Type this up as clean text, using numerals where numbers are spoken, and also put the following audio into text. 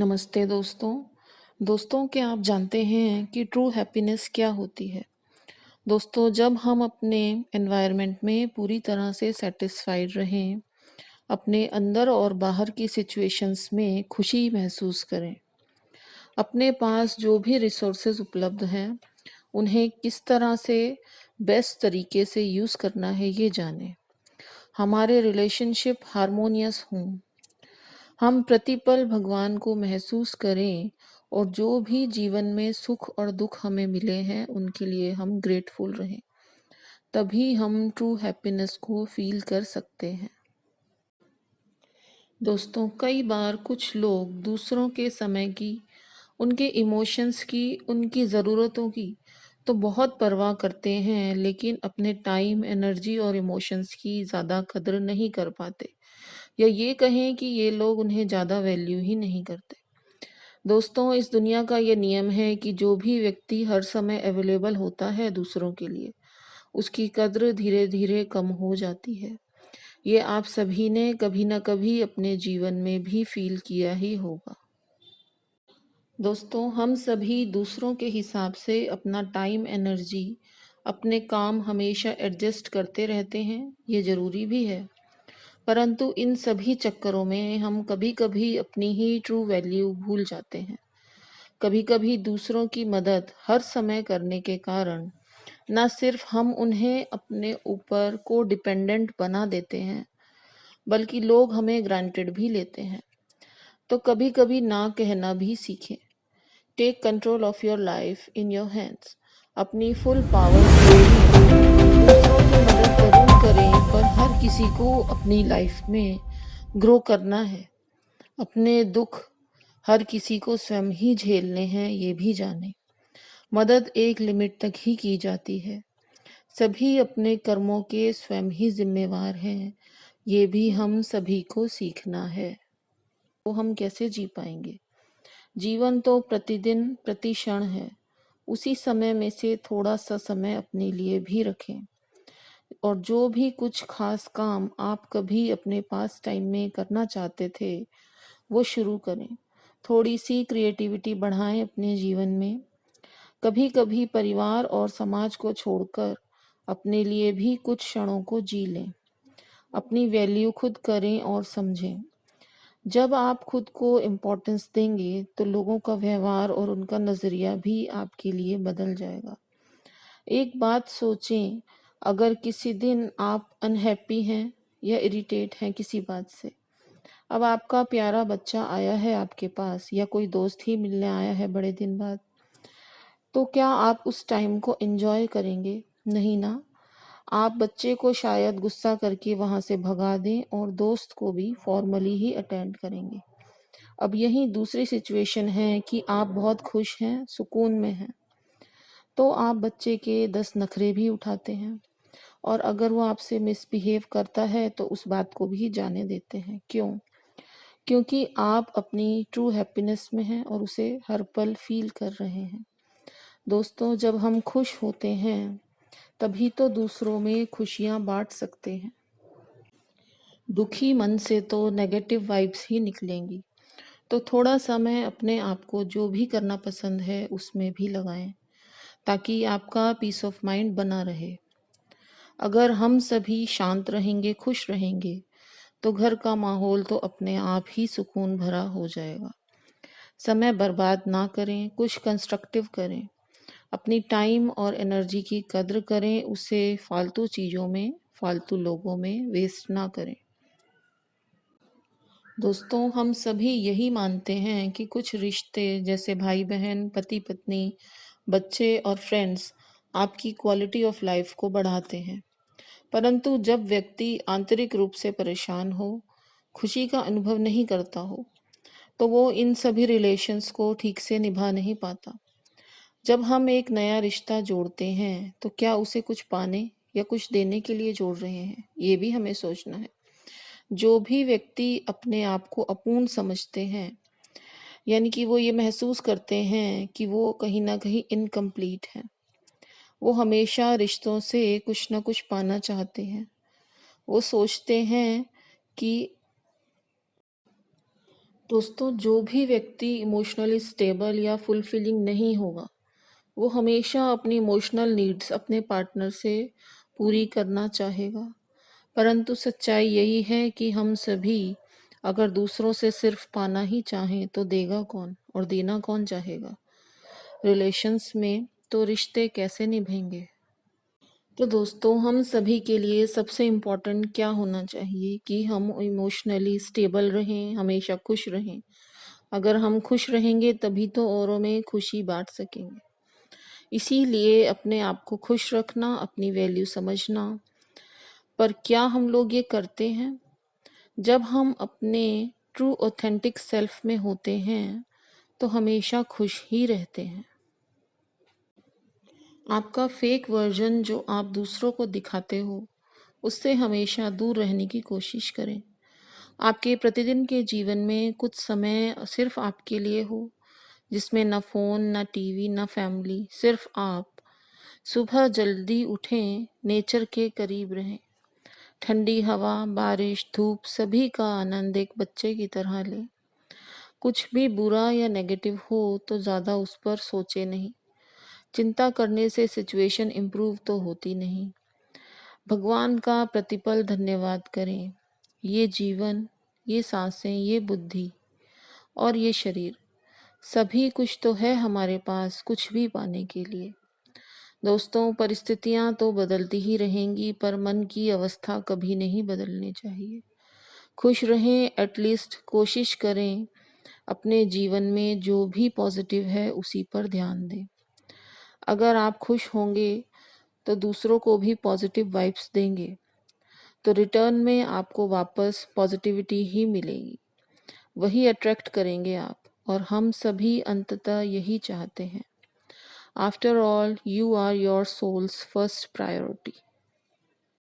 नमस्ते दोस्तों। दोस्तों, क्या आप जानते हैं कि ट्रू हैप्पीनेस क्या होती है? दोस्तों, जब हम अपने एनवायरनमेंट में पूरी तरह से सैटिस्फाइड रहें, अपने अंदर और बाहर की सिचुएशंस में खुशी महसूस करें, अपने पास जो भी रिसोर्सेज उपलब्ध हैं, उन्हें किस तरह से बेस्ट तरीके से यूज़ करना है ये जानें, हमारे रिलेशनशिप हार्मोनियस हों, हम प्रतिपल भगवान को महसूस करें और जो भी जीवन में सुख और दुख हमें मिले हैं उनके लिए हम ग्रेटफुल रहें, तभी हम ट्रू हैप्पीनेस को फील कर सकते हैं। दोस्तों, कई बार कुछ लोग दूसरों के समय की, उनके इमोशंस की, उनकी ज़रूरतों की तो बहुत परवाह करते हैं, लेकिन अपने टाइम, एनर्जी और इमोशंस की ज़्यादा कदर नहीं कर पाते, या ये कहें कि ये लोग उन्हें ज़्यादा वैल्यू ही नहीं करते। दोस्तों, इस दुनिया का ये नियम है कि जो भी व्यक्ति हर समय अवेलेबल होता है दूसरों के लिए, उसकी कद्र धीरे धीरे कम हो जाती है। ये आप सभी ने कभी ना कभी अपने जीवन में भी फील किया ही होगा। दोस्तों, हम सभी दूसरों के हिसाब से अपना टाइम, एनर्जी, अपने काम हमेशा एडजस्ट करते रहते हैं, ये ज़रूरी भी है। परंतु इन सभी चक्करों में हम कभी कभी अपनी ही ट्रू वैल्यू भूल जाते हैं। कभी कभी दूसरों की मदद हर समय करने के कारण न सिर्फ हम उन्हें अपने ऊपर को डिपेंडेंट बना देते हैं, बल्कि लोग हमें ग्रांटेड भी लेते हैं। तो कभी कभी ना कहना भी सीखें। Take control of your life in your hands. अपनी फुल पावर से दूसरों की मदद जरूर करें, पर हर किसी को अपनी लाइफ में ग्रो करना है। अपने दुख हर किसी को स्वयं ही झेलने हैं, ये भी जानें। मदद एक लिमिट तक ही की जाती है। सभी अपने कर्मों के स्वयं ही जिम्मेवार हैं, ये भी हम सभी को सीखना है। तो हम कैसे जी पाएंगे? जीवन तो प्रतिदिन प्रति क्षण है। उसी समय में से थोड़ा सा समय अपने लिए भी रखें, और जो भी कुछ खास काम आप कभी अपने पास टाइम में करना चाहते थे, वो शुरू करें। थोड़ी सी क्रिएटिविटी बढ़ाएं अपने जीवन में। कभी कभी परिवार और समाज को छोड़कर अपने लिए भी कुछ क्षणों को जी लें। अपनी वैल्यू खुद करें और समझें। जब आप खुद को इम्पोर्टेंस देंगे तो लोगों का व्यवहार और उनका नज़रिया भी आपके लिए बदल जाएगा। एक बात सोचें, अगर किसी दिन आप अनहैप्पी हैं या इरिटेट हैं किसी बात से, अब आपका प्यारा बच्चा आया है आपके पास, या कोई दोस्त ही मिलने आया है बड़े दिन बाद, तो क्या आप उस टाइम को एंजॉय करेंगे? नहीं ना। आप बच्चे को शायद गुस्सा करके वहां से भगा दें और दोस्त को भी फॉर्मली ही अटेंड करेंगे। अब यही दूसरी सिचुएशन है कि आप बहुत खुश हैं, सुकून में हैं, तो आप बच्चे के 10 नखरे भी उठाते हैं, और अगर वो आपसे मिसबिहेव करता है तो उस बात को भी जाने देते हैं। क्यों? क्योंकि आप अपनी ट्रू हैप्पीनेस में हैं और उसे हर पल फील कर रहे हैं। दोस्तों, जब हम खुश होते हैं तभी तो दूसरों में खुशियां बांट सकते हैं। दुखी मन से तो नेगेटिव वाइब्स ही निकलेंगी। तो थोड़ा समय अपने आप को जो भी करना पसंद है उसमें भी लगाएं, ताकि आपका पीस ऑफ माइंड बना रहे। अगर हम सभी शांत रहेंगे, खुश रहेंगे, तो घर का माहौल तो अपने आप ही सुकून भरा हो जाएगा। समय बर्बाद ना करें, कुछ कंस्ट्रक्टिव करें। अपनी टाइम और एनर्जी की कद्र करें, उसे फालतू चीज़ों में, फालतू लोगों में वेस्ट ना करें। दोस्तों, हम सभी यही मानते हैं कि कुछ रिश्ते जैसे भाई बहन, पति पत्नी, बच्चे और फ्रेंड्स आपकी क्वालिटी ऑफ लाइफ को बढ़ाते हैं। परंतु जब व्यक्ति आंतरिक रूप से परेशान हो, खुशी का अनुभव नहीं करता हो, तो वो इन सभी रिलेशंस को ठीक से निभा नहीं पाता। जब हम एक नया रिश्ता जोड़ते हैं तो क्या उसे कुछ पाने या कुछ देने के लिए जोड़ रहे हैं, ये भी हमें सोचना है। जो भी व्यक्ति अपने आप को अपूर्ण समझते हैं, यानी कि वो ये महसूस करते हैं कि वो कहीं ना कहीं इनकम्प्लीट है, वो हमेशा रिश्तों से कुछ ना कुछ पाना चाहते हैं। वो सोचते हैं कि दोस्तों, जो भी व्यक्ति इमोशनली स्टेबल या फुलफिलिंग नहीं होगा, वो हमेशा अपनी इमोशनल नीड्स अपने पार्टनर से पूरी करना चाहेगा। परंतु सच्चाई यही है कि हम सभी अगर दूसरों से सिर्फ पाना ही चाहें तो देगा कौन और देना कौन चाहेगा। रिलेशंस में तो रिश्ते कैसे निभेंगे। तो दोस्तों, हम सभी के लिए सबसे इम्पोर्टेंट क्या होना चाहिए कि हम इमोशनली स्टेबल रहें, हमेशा खुश रहें। अगर हम खुश रहेंगे तभी तो औरों में खुशी बांट सकेंगे। इसीलिए अपने आप को खुश रखना, अपनी वैल्यू समझना। पर क्या हम लोग ये करते हैं? जब हम अपने ट्रू ऑथेंटिक सेल्फ में होते हैं तो हमेशा खुश ही रहते हैं। आपका फेक वर्जन जो आप दूसरों को दिखाते हो, उससे हमेशा दूर रहने की कोशिश करें। आपके प्रतिदिन के जीवन में कुछ समय सिर्फ आपके लिए हो, जिसमें ना फ़ोन, ना टीवी, ना फैमिली, सिर्फ आप। सुबह जल्दी उठें, नेचर के करीब रहें। ठंडी हवा, बारिश, धूप सभी का आनंद एक बच्चे की तरह लें। कुछ भी बुरा या नेगेटिव हो तो ज़्यादा उस पर सोचे नहीं। चिंता करने से सिचुएशन इम्प्रूव तो होती नहीं। भगवान का प्रतिपल धन्यवाद करें। ये जीवन, ये सांसें, ये बुद्धि और ये शरीर, सभी कुछ तो है हमारे पास कुछ भी पाने के लिए। दोस्तों, परिस्थितियां तो बदलती ही रहेंगी पर मन की अवस्था कभी नहीं बदलनी चाहिए। खुश रहें, एटलीस्ट कोशिश करें। अपने जीवन में जो भी पॉजिटिव है उसी पर ध्यान दें। अगर आप खुश होंगे तो दूसरों को भी पॉजिटिव वाइब्स देंगे, तो रिटर्न में आपको वापस पॉजिटिविटी ही मिलेगी। वही अट्रैक्ट करेंगे आप, और हम सभी अंततः यही चाहते हैं। After all, you are your soul's first priority.